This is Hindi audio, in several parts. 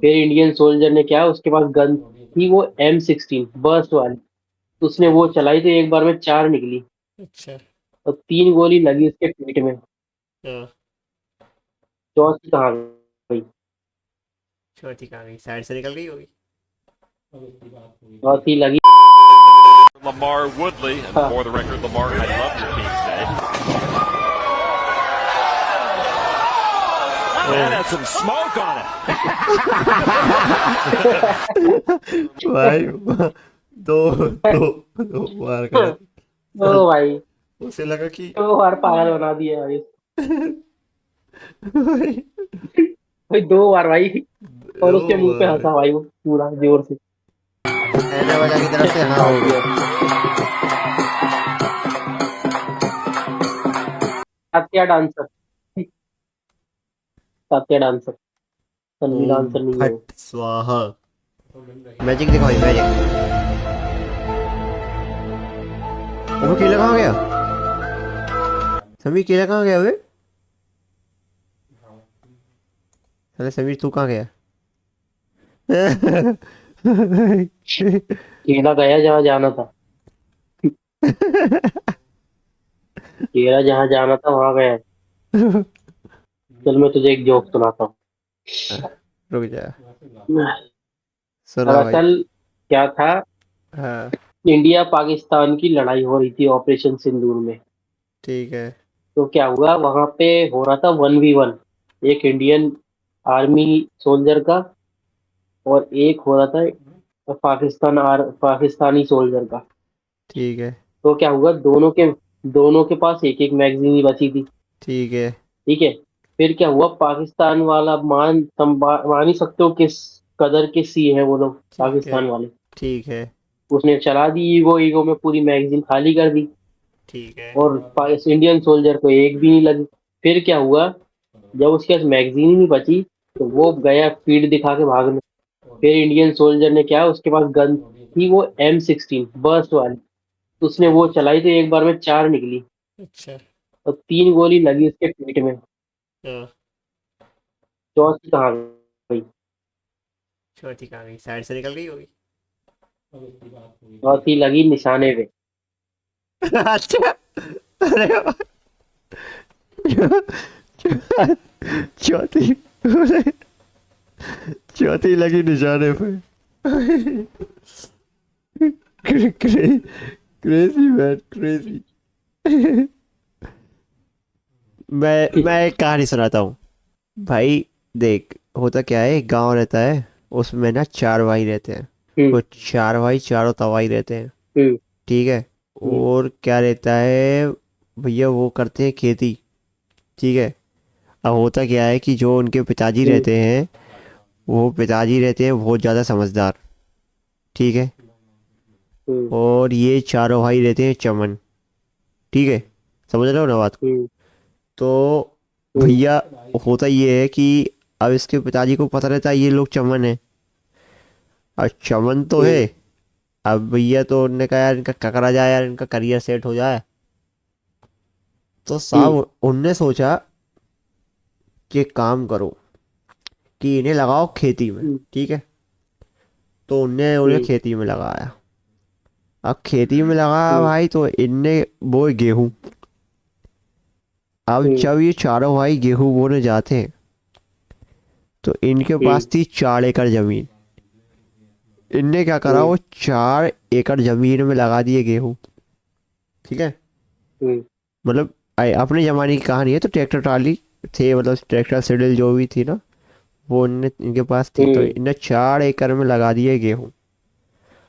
फिर इंडियन सोल्जर ने क्या, उसके पास गन थी वो M16 बर्स्ट वाली। तो उसने वो चलाई तो एक बार में चार निकली। अच्छा। और तीन गोली लगी उसके पेट में। हाँ। चौथी कहाँ गई? चौथी कहाँ गई? साइड से निकल गई होगी। चौथी लगी। LaMar Woodley, and हाँ। for the record, LaMar, I love your team today. That oh had some smoke on it. भाई, दो दो दो बार करा। ओ भाई, उसे लगा कि दो बार पागल बना दिया भाई। भाई, भाई दो बार भाई। और दो उसके मुंह पे बार हंसा भाई वो पूरा जोर से। ऐना वाला की तरफ से हाँ हो काफी गया। है। सात्या डांसर। सात्या डांसर। तन्वी ओम डांसर नहीं है वो। फट स्वाहा। मैजिक दिखाओ, मैजिक। वो केला कहाँ गया? समीर केला कहाँ गया वे? अरे समीर तू कहाँ गया? केला गया जहाँ जाना था। केला जहाँ जाना था वहां गया। चल मैं तुझे एक जोक सुनाता रुक जा। हूँ। सुना भाई। दरअसल क्या था, हाँ। इंडिया पाकिस्तान की लड़ाई हो रही थी ऑपरेशन सिंदूर में। ठीक है। तो क्या हुआ वहां पे, हो रहा था 1v1। एक इंडियन आर्मी सोल्जर का, और एक हो रहा था पाकिस्तानी सोल्जर का। ठीक है। तो क्या हुआ, दोनों के पास एक एक मैगजीन ही बची थी। ठीक है। ठीक है। फिर क्या हुआ, पाकिस्तान वाला मान ही सकते हो किस कदर के सी है वो लोग ठीक है। पाकिस्तान वाले। ठीक है। उसने चला दी ईगो ईगो में पूरी मैगजीन खाली कर दी। ठीक है। और इंडियन सोल्जर को एक भी नहीं लगी। फिर क्या हुआ, जब उसके पास मैगजीन ही नहीं बची, तो वो गया पीठ दिखा के भागने। फिर इंडियन सोल्जर ने क्या, उसके पास गन थी वो M16 बर्स्ट वाली। तो उसने वो चलाई तो एक बार में चार निकली। अच्छा। और तीन गोली लगी उसके पेट में। हाँ। चौथी कहाँ गई? चौथी कहाँ गई? साइड से निकल गई होगी। चौथी लगी निशाने पे। अच्छा। अरे वाह। चौथी चौथी लगी निशाने पे। Crazy man, crazy. मैं एक कहानी सुनाता हूँ भाई। देख, होता क्या है, एक गांव रहता है। उसमें ना चार भाई रहते हैं। हम्म। वो चार भाई चारों तबाही रहते हैं। हम्म। ठीक है। हम्म। और क्या रहता है भैया, वो करते हैं खेती। ठीक है। अब होता क्या है कि जो उनके पिताजी हम्म। रहते हैं, वो पिताजी रहते हैं बहुत ज़्यादा समझदार। ठीक है। हम्म। और ये चारों भाई रहते हैं चमन। ठीक है। समझ रहे हो ना बात को? हम्म। तो हम्म। भैया, होता ये है कि अब इसके पिताजी को पता रहता है ये लोग चमन है। और चमन तो है। हम्म। अब भैया तो उनने कहा यार इनका ककरा जाए, यार इनका करियर सेट हो जाए। तो हम्म। साहब उनने सोचा कि एक काम करो, कि इन्हें लगाओ खेती में। हम्म। ठीक है। तो उनने उन्हें हम्म। खेती में लगाया। अब खेती में लगाया हम्म। भाई, तो इनने बोए गेहूं। अब हम्म। जब ये चारों भाई गेहूं बोने जाते हैं, तो इनके हम्म। पास थी 4 एकड़ जमीन। इनने क्या करा, हम्म। वो 4 एकड़ जमीन में लगा दिए गेहूं। ठीक है। हम्म। मतलब अपने ज़माने की कहानी है, तो ट्रैक्टर ट्राली थे, मतलब ट्रैक्टर सिडल जो भी थी ना, वो इनने इनके पास थी, तो हम्म। इनने 4 एकड़ में लगा दिए गेहूं।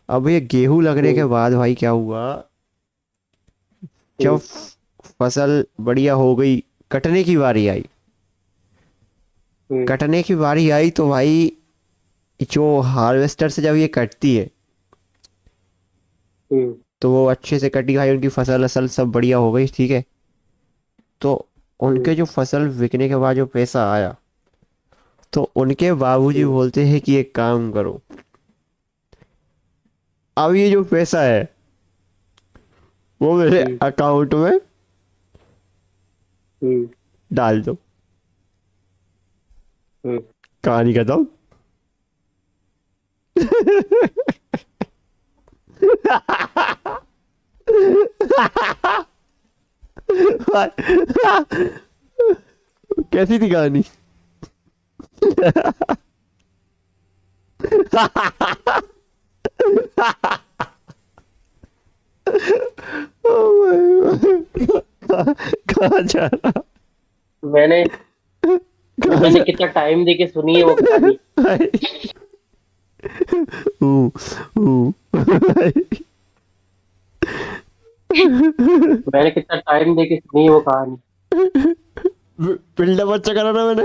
अब ये गेहूं लगने के हम्म। बाद भाई क्या हुआ, जब हम्म। फसल बढ़िया हो गई, कटने की बारी आई। हम्म। कटने की बारी आई तो भाई, जो हार्वेस्टर से जब ये कटती है, हम्म। तो वो अच्छे से कटी भाई, उनकी फसल असल सब बढ़िया हो गई। ठीक है। तो हम्म। उनके जो फसल बिकने के बाद जो पैसा आया, तो उनके बाबूजी हम्म। बोलते हैं कि एक काम करो, अब ये जो पैसा है वो मेरे हम्म। अकाउंट में हम्म। डाल दो। हम्म। कहानी खत्म। कैसी थी कहानी? कहाँ जा रहा? मैंने मैंने कितना टाइम दे के सुनी है वो कहानी। हूँ, हूँ। मैंने कितना टाइम दे के सुनी है वो कहानी। बिल्डअप अच्छा करा ना मैंने।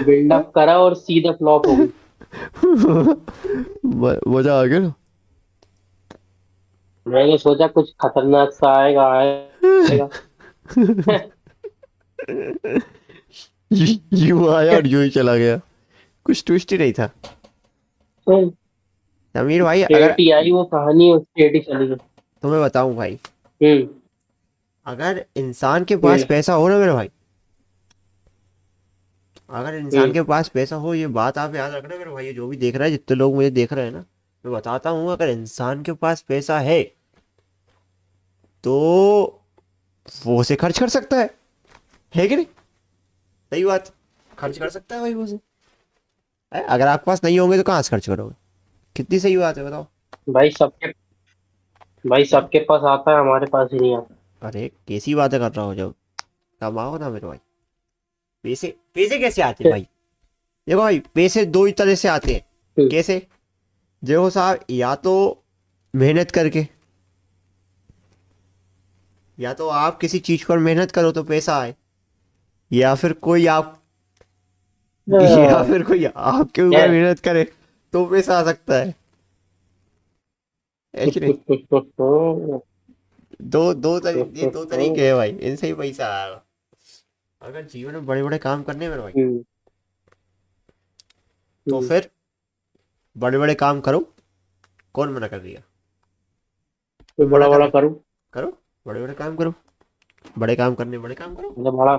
बिल्डअप करा और सीधा फ्लॉप हो गई। मजा आ गया ना। मैंने सोचा कुछ खतरनाक सा आएगा। यूं आया और यूं ही चला गया, कुछ ट्विस्ट ही नहीं था। समीर भाई अगर स्टेट ही आई वो कहानी और स्टेट ही चली गई। तुम्हें बताऊं भाई, हम्म अगर इंसान के पास पैसा हो ना मेरे भाई, अगर इंसान के पास पैसा हो, ये बात आप याद रखना मेरे भाई, जो भी देख रहा है, जितने लोग मुझे देख रहे हैं ना, मैं बताता हूँ, अगर इंसान के पास पैसा है तो वो उसे खर्च कर सकता है कि नहीं? सही बात, खर्च कर सकता है भाई वो उसे। अगर आपके पास नहीं होंगे तो कहाँ से खर्च करोगे? कितनी सही बात है बताओ। भाई सबके भाई सबके पास आता है, हमारे पास ही नहीं आता। अरे कैसी बातें कर रहा हो, जब कमाओ ना मेरे भाई। पैसे पैसे कैसे आते हैं भाई? देखो भाई, पैसे दो ही तरह से आते हैं। कैसे? देखो साहब, या तो मेहनत करके, या तो आप किसी चीज पर मेहनत करो तो पैसा आए, या फिर कोई आप या फिर कोई आपके ऊपर मेहनत करे तो पैसा आ सकता है कि नहीं? ये दो तरीके हैं भाई, इनसे ही पैसा आएगा। अगर जीवन में बड़े बड़े काम करने में भाई, तो फिर बड़े बड़े काम करो। कौन मना कर दिया? बड़ा बड़ा करूं, करो, बड़े बड़े काम करो, बड़े काम करने बड़े काम करो। मतलब बड़ा